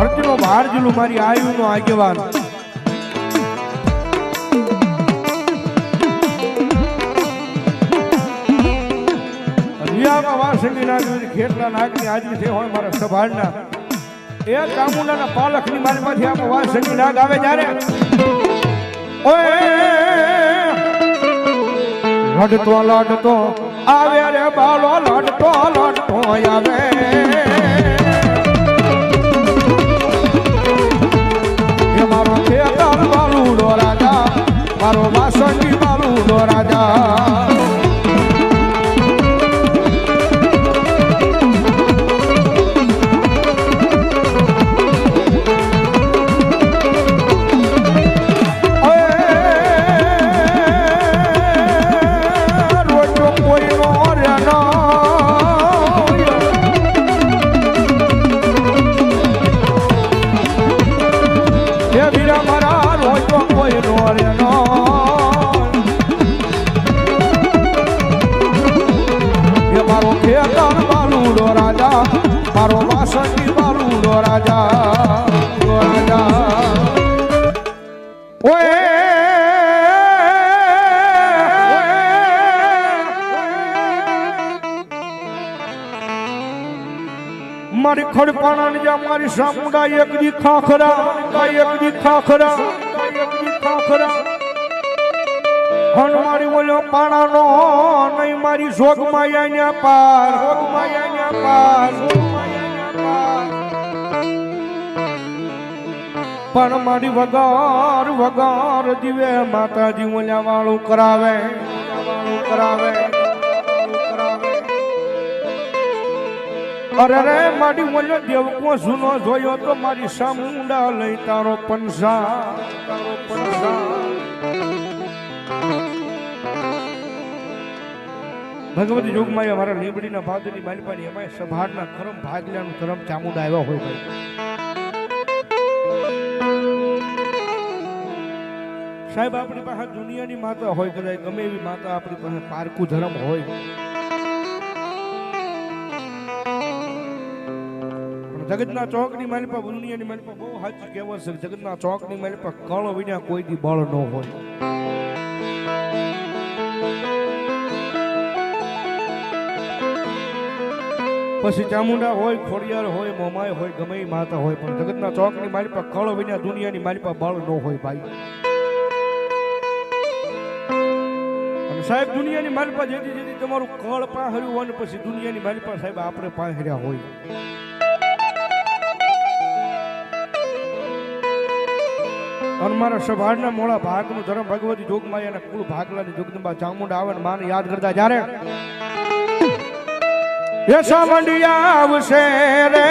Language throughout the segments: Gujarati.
ધરતીનો બહાર જિલ્લો મારી આયુનો આગેવાન રિયામાં વાસંગી નાગરી ખેતલા નાગની હાજરી છે હોય મારા સભાના એ ચામુંડાના પાલખની મારી માંથી આમાં વાસંગી નાગ આવે જ્યારે ઓય લડતો લડતો આવે રે બાલો લડતો લડતો આવે એ મારો ખેતર બાલુડો રાજા મારો વાસંગી બાલુડો રાજા મારો વાસંગી બાલુડો રાજા રાજા ઓય મારી ખડપાણા ને જા મારી સામુંડા એક દી ખાખરા હણ મારી બોલ્યો પાણાનો નહીં મારી જોગ માયા પાર પણ મારી વગર દીવે માતાજી બોલ્યા વાળું કરાવે અરે રે મારી બોલ્યો દેવકો સુનો જોયો તો મારી સામુંડા લઈ તારો પંસા ભગવતી જોગમાં અમારા લીંબડીના ભાદરની માલપાની એમાં સભારના કરમ ભાગલ્યાનું કરમ ચામુંડા આવ્યા હોય ભાઈ સાહેબ આપણી પાસે દુનિયાની માતા હોય કદાચ ગમે એવી માતા આપણી પાસે પારકું ધર્મ હોય પણ જગતના ચોકની માલપા દુનિયાની માલપા બહુ સાચી કહેવત છે જગતના ચોકની માલપા કળ વિના કોઈ દી બળ ન હોય પછી ચામુંડા હોય ખોડિયાર હોય મોમાય હોય ગમે એ માતા હોય પણ જગતના ચોકની મારી પાસે કળ વિના દુનિયાની મારી પાસે બળ ન હોય ભાઈ અને સાહેબ દુનિયાની મારી પાસે જેથી તમારું કળ પાહર્યું હોય ને પછી દુનિયાની મારી પાસે સાહેબ આપણે પાહર્યા હોય અને મારા સભાના મોડા ભાગનું ધર્મ ભગવતી જોગમાયાના કુળ ભાગલાની જગદંબા ચામુંડા આવે ને માને યાદ કરતા જ્યારે યસા મંડિયા આવશે રે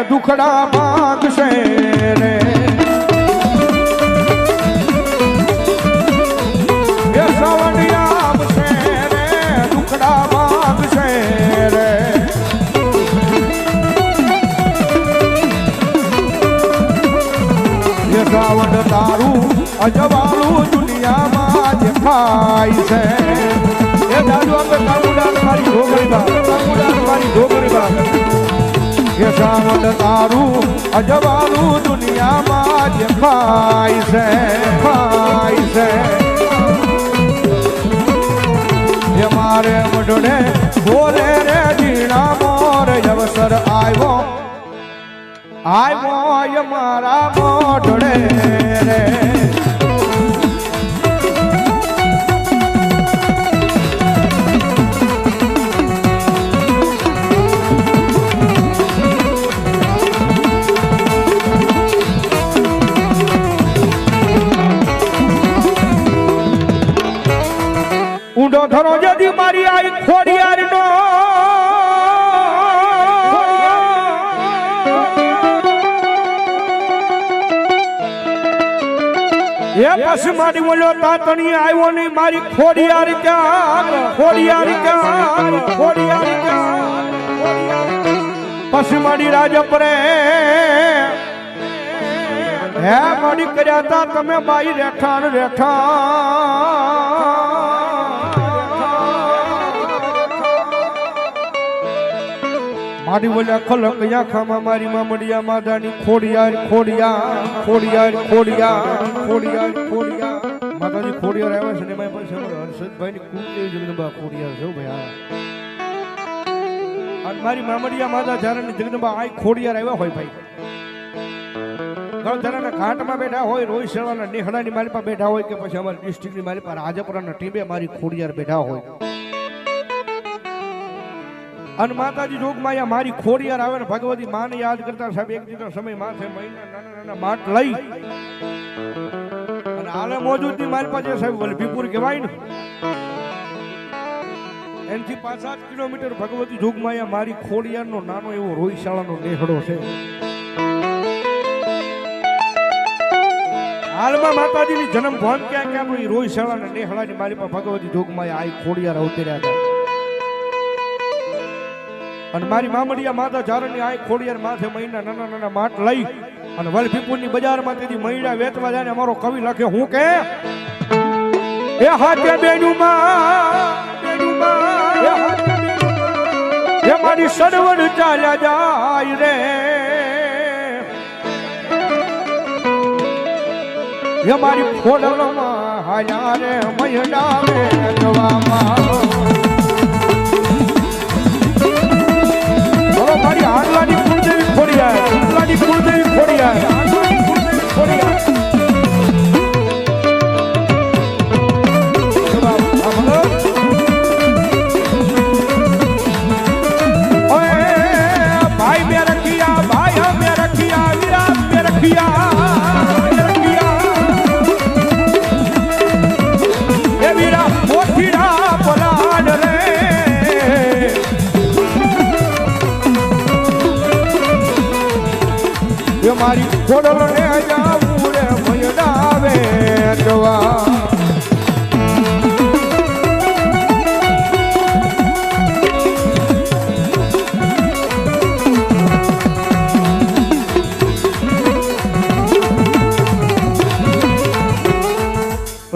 દુખડા ભાગશે રે યસા મંડિયા આવશે રે દુખડા ભાગશે રે યસા વડ તારું અજવાળું દુનિયામાં દેખાય છે એ દાદુ આપણે કામુડા મારી ઢોકળી બા એ સાવડ તારું અજવાળું દુનિયામાં દેખાય છે એ મારે મઢડે બોલે રે જીણા મોર અવસર આવ્યો મારા મોઢડે રે ઊંડો ધરો જદી મારી આઈ ખોડિયાર નો એ પછી મારી બોલ્યો તાતણી આવ્યો નહીં મારી ખોડિયાર ક્યાં પછી મારી રાજપરે હે મારી કર્યા તા તમે બાઈ રેઠા મારી બોલ્યા ખલક યાખામાં મારી મામડિયા માદાની ખોડિયાર ખોડિયાર ખોડિયાર ખોડિયાર ખોડિયાર ખોડિયાર માતાજી ખોડિયાર આવ્યા છે ને એમાં પછી અમારા હર્ષદભાઈ ની કુળદેવી જગદંબા ખોડિયાર છે ભાઈ અને મારી મામડિયા માતા જારાની જગદંબા આ ખોડિયાર આવ્યા હોય ભાઈ ગળધરાના ઘાટમાં બેઠા હોય રોહિશેવાના નેહડાની મારી પાસે બેઠા હોય કે પછી અમારી ડિસ્ટ્રિક્ટની મારી પાસે રાજપુરાના ટીમે મારી ખોડિયાર બેઠા હોય અને માતાજી જોગમાં મારી ખોડિયાર આવે ને ભગવતી માને યાદ કરતા સાહેબ એક દિવસનો સમય માથે મહિના નાના નાના માટ લઈ અને હાલે મોજૂદની મારી પાસે સાહેબ વલભીપુર કહેવાય ને એનથી 5-7 કિલોમીટર ભગવતી જોગમાં મારી ખોડિયારનો નાનો એવો રોહિશાળાનો નેહડો છે. હાલમાં માતાજીની જન્મ ભવન ક્યાં ક્યાં રોહિશાળાના નેહડાની મારી પાસે ભગવતી જોગમાં આ ખોડિયાર અવતર્યા હતા અને મારી મામડિયા માતા જારની આ ખોડિયાર માથે મહિના નાના નાના માટ લઈ અને વલભીપુરની બજારમાં તેથી મહિના વેચવા જાય ને અમારો કવિ લખે હું કે એ હાથે બેનુમાં એ મારી સરવડ ચાલ્યા જાય રે એ મારી ખોડલમાં હાલ્યા રે મહિના વેચવામાં મારી આંગલાની કુળદેવી ખોડિયાર આંગલાની કુળદેવી ખોડિયાર આંગલાની કુળદેવી ખોડિયાર ભાઈ મેં રખિયા ભાઈ મેં રખિયા વિરાટ મેં રખિયા એ વિરા મોઠીડા પલાડ રે મારી ખોડલ ને જાવું રે મયડાવે જવા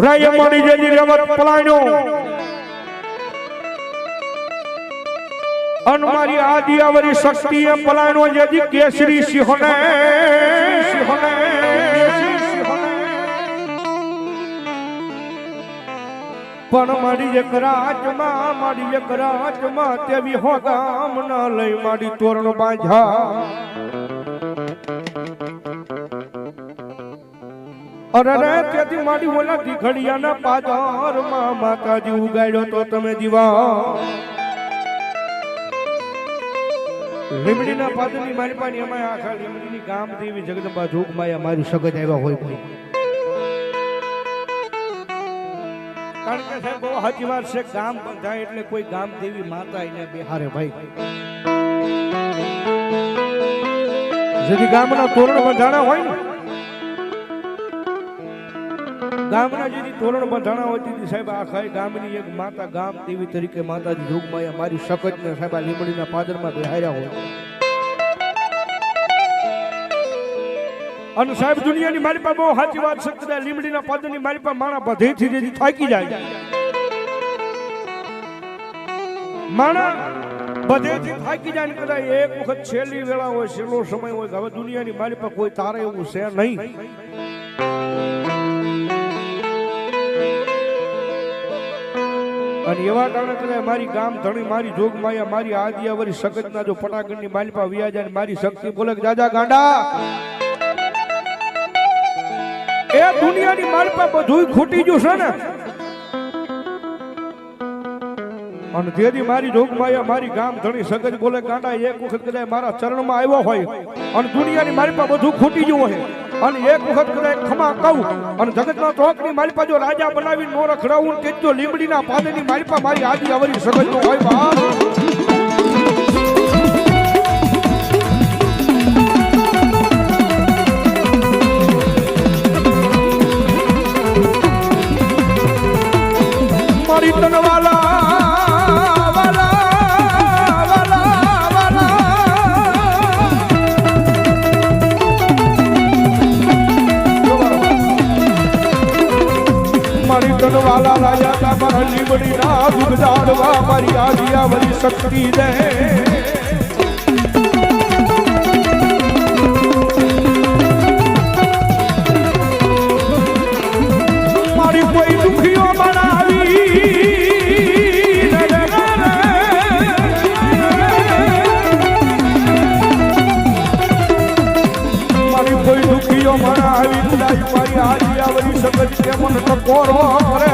રાય મળી જેની રમત પલાયનો અન મારી આદિયાવરી શક્તિએ પલાયનો જેજી કેસરી સિંહને પણ મારી એક રાજમાં તેવી હો ગામ ના લઈ મારી તોરણ બાંધ્યા અરે તેથી મારી ઓલા દીઘડિયાના પાદરમાં માતાજી ઉગાડ્યો તો તમે દીવા લીમડીના પાદરની મારી પાસે એમાં આખા લીમડીની ગામ દેવી જગદંબા જોગમાયા મારી સગજ આવ્યા હોય કોઈ કારણ કે સાહેબ બહુ સાચી વાત છે ગામ બંધાય એટલે કોઈ ગામ દેવી માતા એને બેહારે ભાઈ જેથી ગામના તોરણ બંધાણા હોય ને ગામના જેની તોરણ બંધાણા હોય તેથી સાહેબ આખા ગામની એક માતા ગામ દેવી તરીકે માતાજી જોગમાયા મારી સખત ને સાહેબ આ લીમડીના પાદરમાં બેહાર્યા હોય અને સાહેબ દુનિયાની મારી પાસે બહુ સાચી વાત છે કદાચ લીમડીના પાદરની મારી પાસે માણા બધેથી જેથી થાકી જાય માણા બધેથી થાકી જાય ને કદાચ એક વખત છેલ્લી વેળા હોય છેલ્લો સમય હોય હવે દુનિયાની મારી પાસે કોઈ તારે એવું છે નહીં અને એવા કારણે કદાચ મારી ગામ ધણી મારી જોગમાયા મારી આદિયાવરી સગતના જો પટાગણની માલિપા વ્યા જાય મારી શક્તિ બોલે દાદા ગાંડા એ દુનિયાની માલિપા બધું ખૂટી ગયું છે ને અને જેથી મારી જોગમાયા મારી ગામ ધણી સગત બોલે ગાંડા એક વખત કદાચ મારા ચરણમાં આવ્યો હોય અને દુનિયાની માલિપા બધું ખૂટી ગયું હોય અને એક વખત કદાચ ખમા કહું અને જગતના ચોકની માલિપા જો રાજા બનાવી નો રખડાવું કે જો લીમડીના પાદરની માલિપા મારી આદિ અવરી સગત નો હોય બાપ મારી તનવાલા વાલા રાજા તા મારા લીમડી ના દુખ જાડવા મારી આદિયાવરી શક્તિ દે મન તો કોરો કરે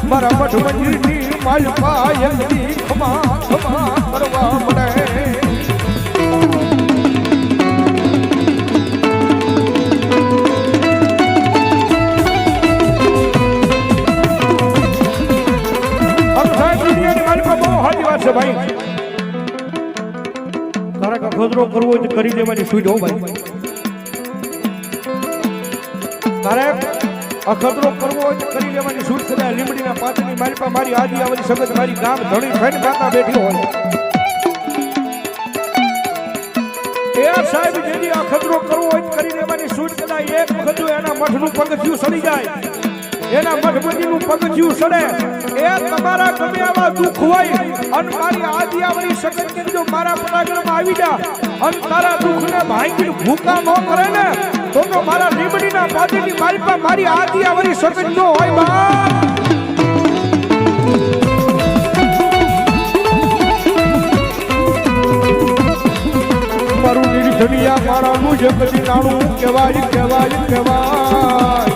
મારા મઠ મંજીરની માલપા એકદી ખમા ખમા કરવા પડે ભાઈ તારે ખતરો કરવો હોય તો કરી દેવાની સુવિધા ભાઈ તારે અખતરો કરવો હોય તો કરી લેવાની સુવિધા લીમડીના પાછળની મારી પાસે મારી આદિ આવલી સગત મારી ગામ ધણી થઈને માતા બેઠી હોય એ સાહેબ જેની અખતરો કરવો હોય તો કરી લેવાની સુવિધા એક વખત જો એના મઠનું પગથિયું સડી જાય એના મઠબંધીનું પગથિયું સડે એ તમારા ગમે આવા દુઃખ હોય અને મારી આદિયાવરી સગત કે જો મારા પરાક્રમમાં આવી જા અને તારા દુઃખને ભાંગીને ભૂકા ન કરે ને તો મારા લીમડીના પાદરની મારી પાસે મારી આદિયાવરી સગત ન હોય બા મારું નિર્ધનિયા મારાનું જે કદી નાણું કહેવાય કહેવાય કહેવાય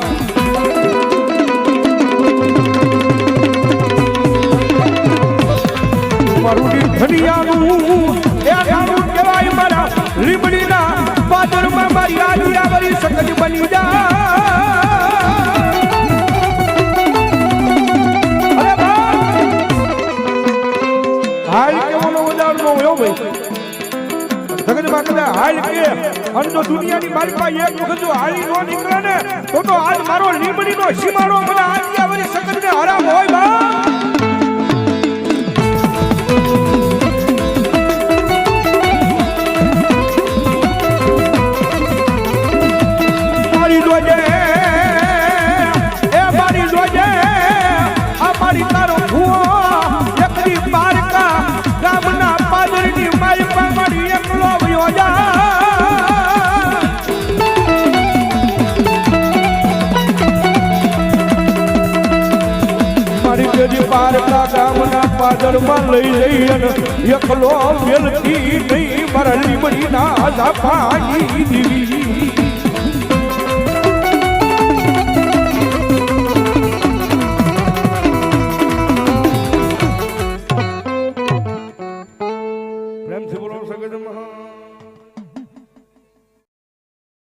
મારું નિર્ધનિયાનું એ નાણું કહેવાય મારા લીમડીના પાદરમાં મારી આદિયાવરી સગત બની જા અરે બા હાલ કેવાનો ઉદાહરણો હોય ભાઈ જગતમાં કદાચ હાલ કે અને જો દુનિયાની મારી પાસે એક વખત જો હાલી નો નીકળે ને તો આજ મારો લીમડીનો સીમાડો મને આદિયાવરી સગતને હરામ હોય બા પારકા ગામના પાદરમાં લઈ જઈ અને એકલો વેલથી નહીં મારા લીમડીના ઝાપાની દીવી